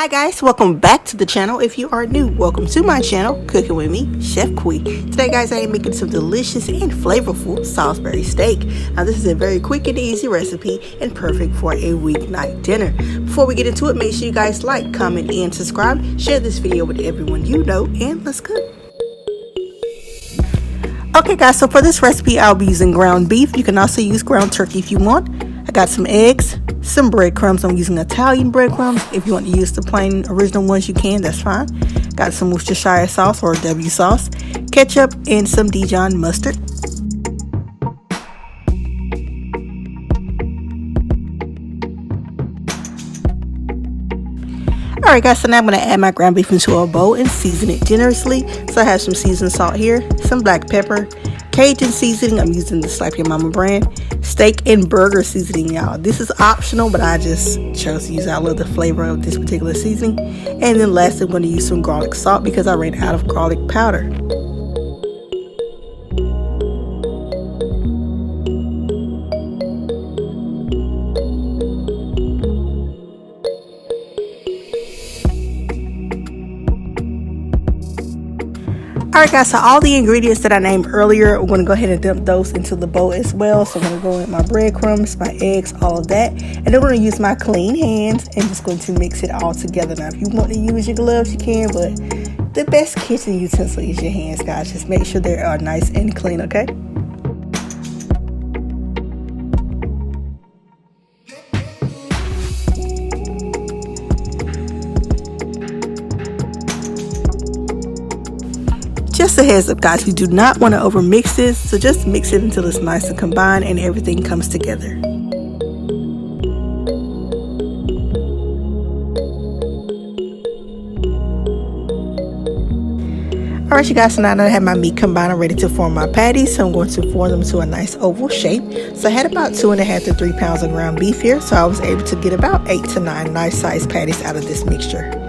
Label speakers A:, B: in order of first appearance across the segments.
A: Hi guys, welcome back to the channel. If you are new, welcome to my channel, Cooking With Me, Chef Quee. Today guys, I am making some delicious and flavorful Salisbury steak. Now this is a very quick and easy recipe and perfect for a weeknight dinner. Before we get into it, make sure you guys like, comment, and subscribe. Share this video with everyone you know, and let's cook. Okay guys, so for this recipe, I'll be using ground beef. You can also use ground turkey if you want. I got some eggs, some breadcrumbs. I'm using Italian breadcrumbs. If you want to use the plain original ones, you can, that's fine. Got some Worcestershire sauce or W sauce, ketchup, and some Dijon mustard. Alright guys, so now I'm going to add my ground beef into a bowl and season it generously. So I have some seasoned salt here, some black pepper, Cajun Seasoning. I'm using the Slap Your Mama brand. Steak and burger seasoning, y'all. This is optional, but I just chose to use it. I love the flavor of this particular seasoning. And then lastly, I'm going to use some garlic salt because I ran out of garlic powder. Alright guys, so all the ingredients that I named earlier, we're going to go ahead and dump those into the bowl as well. So I'm going to go with my breadcrumbs, my eggs, all of that. And then we're going to use my clean hands and just going to mix it all together. Now if you want to use your gloves, you can, but the best kitchen utensil is your hands, guys. Just make sure they are nice and clean, okay? Just a heads up guys, we do not want to over mix this, so just mix it until it's nice and combined and everything comes together. Alright you guys, so now that I have my meat combined, I'm ready to form my patties. So I'm going to form them to a nice oval shape. So I had about 2.5 to 3 pounds of ground beef here, so I was able to get about 8 to 9 nice sized patties out of this mixture.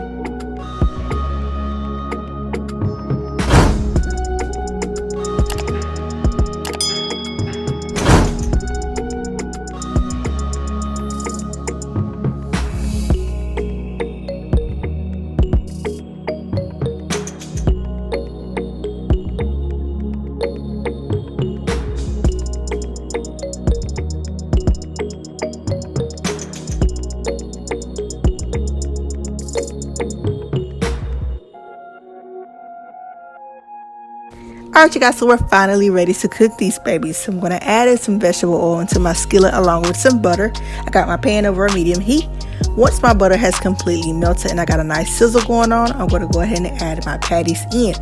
A: Alright you guys, so we're finally ready to cook these babies. So I'm going to add some vegetable oil into my skillet along with some butter. I got my pan over a medium heat. Once my butter has completely melted and I got a nice sizzle going on, I'm going to go ahead and add my patties in.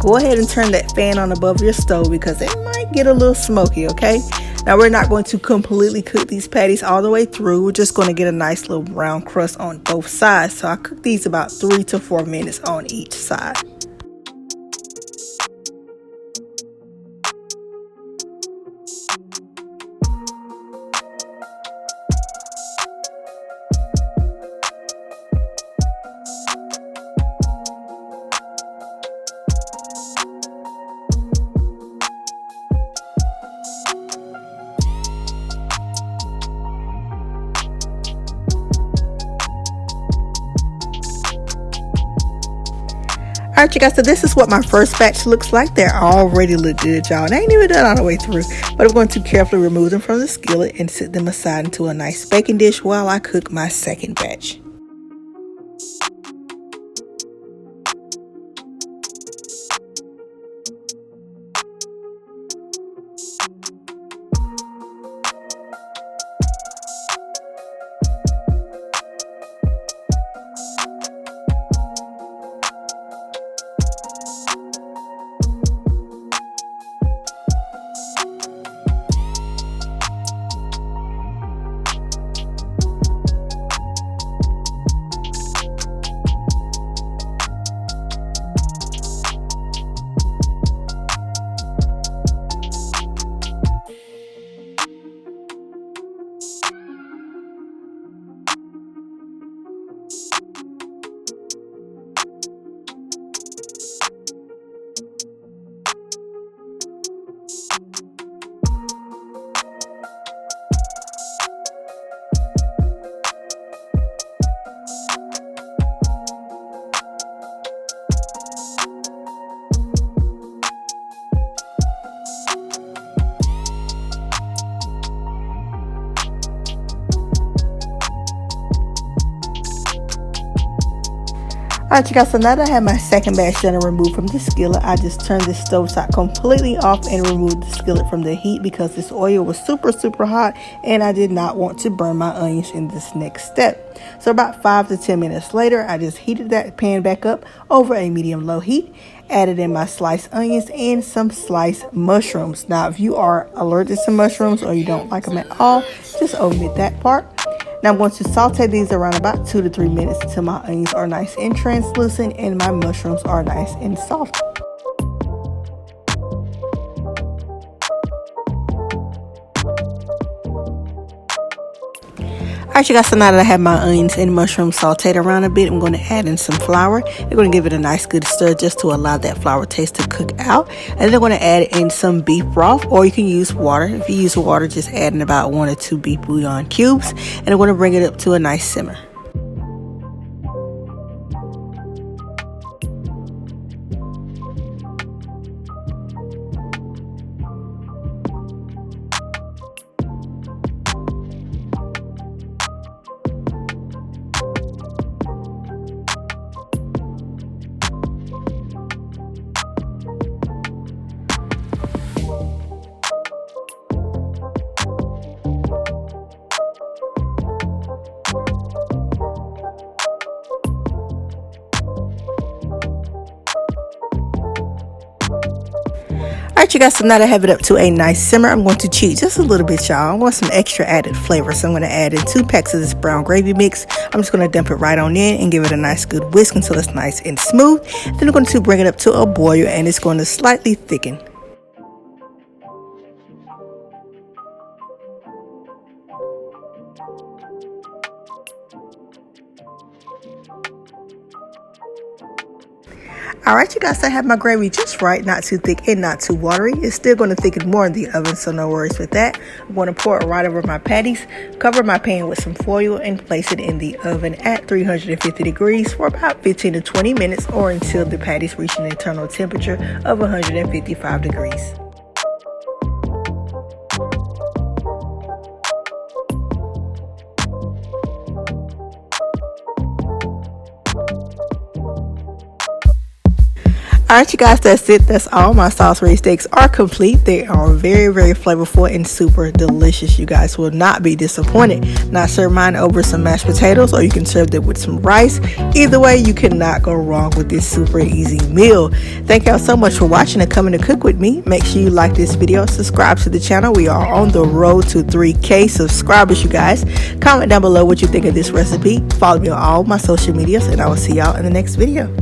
A: Go ahead and turn that fan on above your stove because it might get a little smoky, okay? Now we're not going to completely cook these patties all the way through. We're just going to get a nice little brown crust on both sides. So I cook these about 3 to 4 minutes on each side. Alright you guys, so this is what my first batch looks like. They already look good, y'all. They ain't even done all the way through. But I'm going to carefully remove them from the skillet and set them aside into a nice baking dish while I cook my second batch. Alright you guys, so now that I have my second batch done and removed from the skillet, I just turned this stove top completely off and removed the skillet from the heat because this oil was super hot and I did not want to burn my onions in this next step. So about 5 to 10 minutes later, I just heated that pan back up over a medium-low heat, added in my sliced onions and some sliced mushrooms. Now if you are allergic to mushrooms or you don't like them at all, just omit that part. Now I'm going to saute these around about 2 to 3 minutes until my onions are nice and translucent and my mushrooms are nice and soft. Alright you guys, so now that I have my onions and mushrooms sauteed around a bit, I'm going to add in some flour. I'm going to give it a nice good stir just to allow that flour taste to cook out. And then I'm going to add in some beef broth, or you can use water. If you use water, just add in about 1 or 2 beef bouillon cubes. And I'm going to bring it up to a nice simmer. Alright you guys, so now that I have it up to a nice simmer, I'm going to cheat just a little bit, y'all. I want some extra added flavor, so I'm going to add in 2 packs of this brown gravy mix. I'm just going to dump it right on in and give it a nice good whisk until it's nice and smooth. Then I'm going to bring it up to a boil and it's going to slightly thicken. Alright you guys, I have my gravy just right, not too thick and not too watery. It's still going to thicken more in the oven, so no worries with that. I'm going to pour it right over my patties, cover my pan with some foil and place it in the oven at 350 degrees for about 15 to 20 minutes or until the patties reach an internal temperature of 155 degrees. Alright you guys, that's it. That's all. My Salisbury steaks are complete. They are very flavorful and super delicious. You guys will not be disappointed. Now serve mine over some mashed potatoes, or you can serve them with some rice. Either way, you cannot go wrong with this super easy meal. Thank y'all so much for watching and coming to cook with me. Make sure you like this video, subscribe to the channel. We are on the road to 3K subscribers, you guys. Comment down below what you think of this recipe. Follow me on all my social medias, and I will see y'all in the next video.